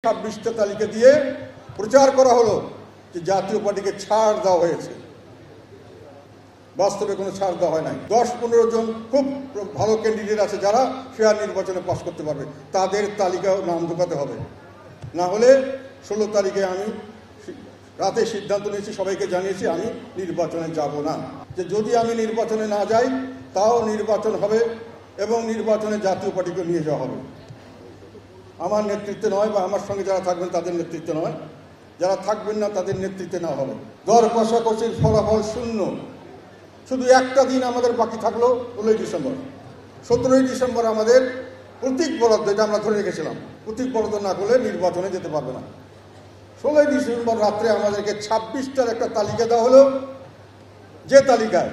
26টা তালিকা দিয়ে প্রচার করা হলো যে জাতীয় পার্টিকে ছাড় দেওয়া হয়েছে। বাস্তবে কোনো ছাড় দেওয়া হয় নাই। 10-15 জন খুব ভালো ক্যান্ডিডেট আছে যারা ফেয়ার নির্বাচনে পাশ করতে পারবে, তাদের তালিকা নাম ঢোকাতে হবে। না হলে 16 তারিখে আমি রাতে সিদ্ধান্ত নিয়েছি, সবাইকে জানিয়েছি আমি নির্বাচনে যাব না। যে যদি আমি নির্বাচনে না যাই তাও নির্বাচন হবে এবং নির্বাচনে জাতীয় পার্টিকে নিয়ে যাওয়া হবে। আমার নেতৃত্বে নয় বা আমার সঙ্গে যারা থাকবেন তাদের নেতৃত্বে নয়, যারা থাকবেন না তাদের নেতৃত্বে না হবে। দর কষাকষির ফলাফল শূন্য। শুধু একটা দিন আমাদের বাকি থাকলো, 16ই ডিসেম্বর। 17ই ডিসেম্বর আমাদের প্রতীক বরাদ্দ, এটা আমরা ধরে রেখেছিলাম, প্রতীক বরাদ্দ না করলে নির্বাচনে যেতে পারবে না। 16ই ডিসেম্বর রাত্রে আমাদেরকে 26টার একটা তালিকা দেওয়া হলো, যে তালিকায়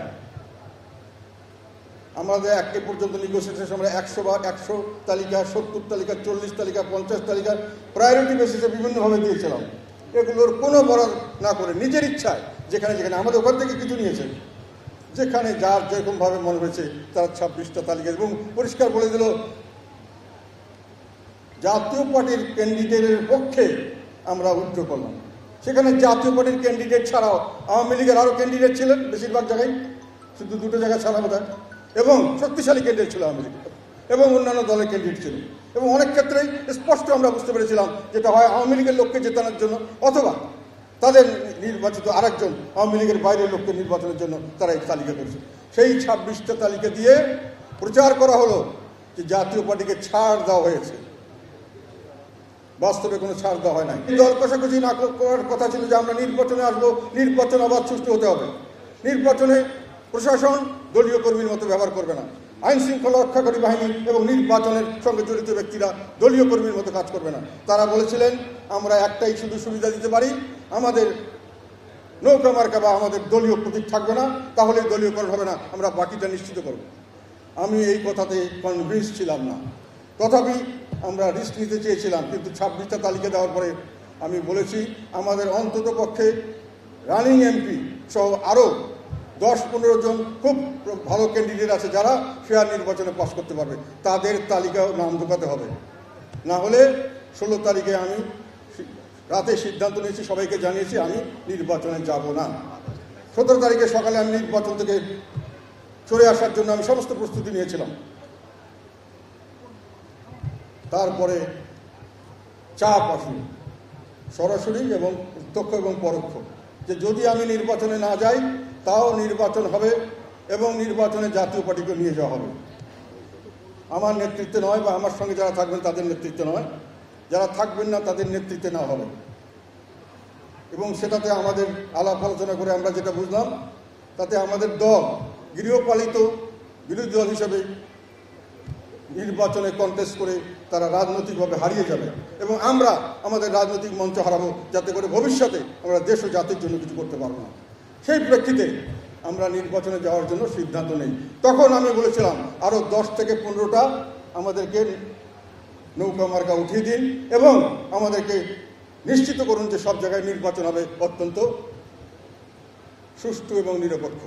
আমাদের একে পর্যন্ত নেগোসিয়েশনের সময় 100 তালিকা, 70 তালিকা, 40 তালিকা, 50 তালিকা প্রায়োরিটি বেসিসে বিভিন্নভাবে দিয়েছিলাম। এগুলোর কোনো বরাদ না করে নিজের ইচ্ছায় যেখানে যেখানে আমাদের ওখান থেকে কিছু নিয়েছে, যেখানে যার যেরকমভাবে মনে হয়েছে তার 26টা তালিকা, এবং পরিষ্কার বলে দিল জাতীয় পার্টির ক্যান্ডিডেটের পক্ষে আমরা উইথড্র করলাম। সেখানে জাতীয় পার্টির ক্যান্ডিডেট ছাড়াও আওয়ামী লীগের আরও ক্যান্ডিডেট ছিলেন, বেশিরভাগ জায়গায়, শুধু 2টো জায়গায় ছাড়া বোধহয়, এবং শক্তিশালী ক্যান্ডিডেট ছিল আওয়ামী লীগ এবং অন্যান্য দলের ক্যান্ডিডেট ছিল। এবং অনেক ক্ষেত্রেই স্পষ্ট আমরা বুঝতে পেরেছিলাম যেটা হয় আওয়ামী লীগের লোককে জেতানোর জন্য, অথবা তাদের নির্বাচিত আরেকজন আওয়ামী লীগের বাইরের লোককে নির্বাচনের জন্য তারা এই তালিকা করেছে। সেই 26টা তালিকা দিয়ে প্রচার করা হলো যে জাতীয় পার্টিকে ছাড় দেওয়া হয়েছে। বাস্তবে কোনো ছাড় দেওয়া হয় নাই। দল কষাকষি না করার কথা ছিল যে আমরা নির্বাচনে আসবো, নির্বাচন আবার সুষ্ঠু হতে হবে। নির্বাচনে প্রশাসন দলীয় কর্মীর মতো ব্যবহার করবে না, আইন শৃঙ্খলা রক্ষাকারী বাহিনী এবং নির্বাচনের সঙ্গে জড়িত ব্যক্তিরা দলীয় কর্মীর মতো কাজ করবে না। তারা বলেছিলেন আমরা একটাই শুধু সুবিধা দিতে পারি, আমাদের নৌকা মার্কা বা আমাদের দলীয় প্রতীক থাকবে না, তাহলে দলীয়করণ হবে না, আমরা বাকিটা নিশ্চিত করব। আমি এই কথাতে কনভিন্স ছিলাম না, তথাপি আমরা রিস্ক নিতে চেয়েছিলাম। কিন্তু 26টা তালিকা দেওয়ার পরে আমি বলেছি আমাদের অন্তত পক্ষে রানিং এমপি সহ আরও 10-15 জন খুব ভালো ক্যান্ডিডেট আছে যারা ফেয়ার নির্বাচনে পাশ করতে পারবে, তাদের তালিকাও নাম ঢোকাতে হবে। না হলে 16 তারিখে আমি রাতে সিদ্ধান্ত নিয়েছি, সবাইকে জানিয়েছি আমি নির্বাচনে যাব না। 17 তারিখে সকালে আমি নির্বাচন থেকে সরে আসার জন্য আমি সমস্ত প্রস্তুতি নিয়েছিলাম। তারপরে চাপ আসলো সরাসরি এবং প্রত্যক্ষ এবং পরোক্ষ, যে যদি আমি নির্বাচনে না যাই তাও নির্বাচন হবে এবং নির্বাচনে জাতীয় পার্টিকে নিয়ে যাওয়া হবে। আমার নেতৃত্বে নয় বা আমার সঙ্গে যারা থাকবেন তাদের নেতৃত্বে নয়, যারা থাকবেন না তাদের নেতৃত্বে না হবে। এবং সেটাতে আমাদের আলাপ আলোচনা করে আমরা যেটা বুঝলাম, তাতে আমাদের দল গৃহপালিত বিরোধী দল হিসেবে নির্বাচনে কন্টেস্ট করে তারা রাজনৈতিকভাবে হারিয়ে যাবে এবং আমরা আমাদের রাজনৈতিক মঞ্চ হারাবো, যাতে করে ভবিষ্যতে আমরা দেশ ও জাতির জন্য কিছু করতে পারবো না। সেই প্রেক্ষিতে আমরা নির্বাচনে যাওয়ার জন্য সিদ্ধান্ত নেই। তখন আমি বলেছিলাম আরও 10 থেকে 15টা আমাদেরকে নৌকা মার্কা উঠিয়ে দিন এবং আমাদেরকে নিশ্চিত করুন যে সব জায়গায় নির্বাচন হবে অত্যন্ত সুষ্ঠু এবং নিরপেক্ষ।